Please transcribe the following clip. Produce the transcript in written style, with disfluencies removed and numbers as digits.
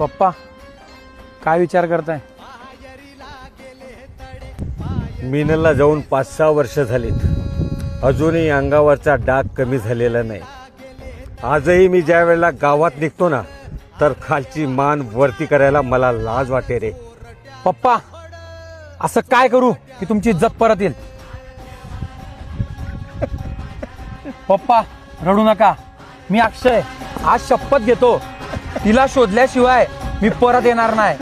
पप्पा काय विचार करताय? मीनलला जाऊन 5-6 वर्ष झालीत, अजूनही अंगावरचा डाग कमी झालेला नाही. आजही मी ज्या वेळेला गावात निघतो ना, तर खालची मान वरती करायला मला लाज वाटे रे. पप्पा असं काय करू की तुमची इज्जत परत येईल? पप्पा रडू नका. मी अक्षय आज शपथ घेतो, तिला शोधल्याशिवाय मी परत येणार नाही.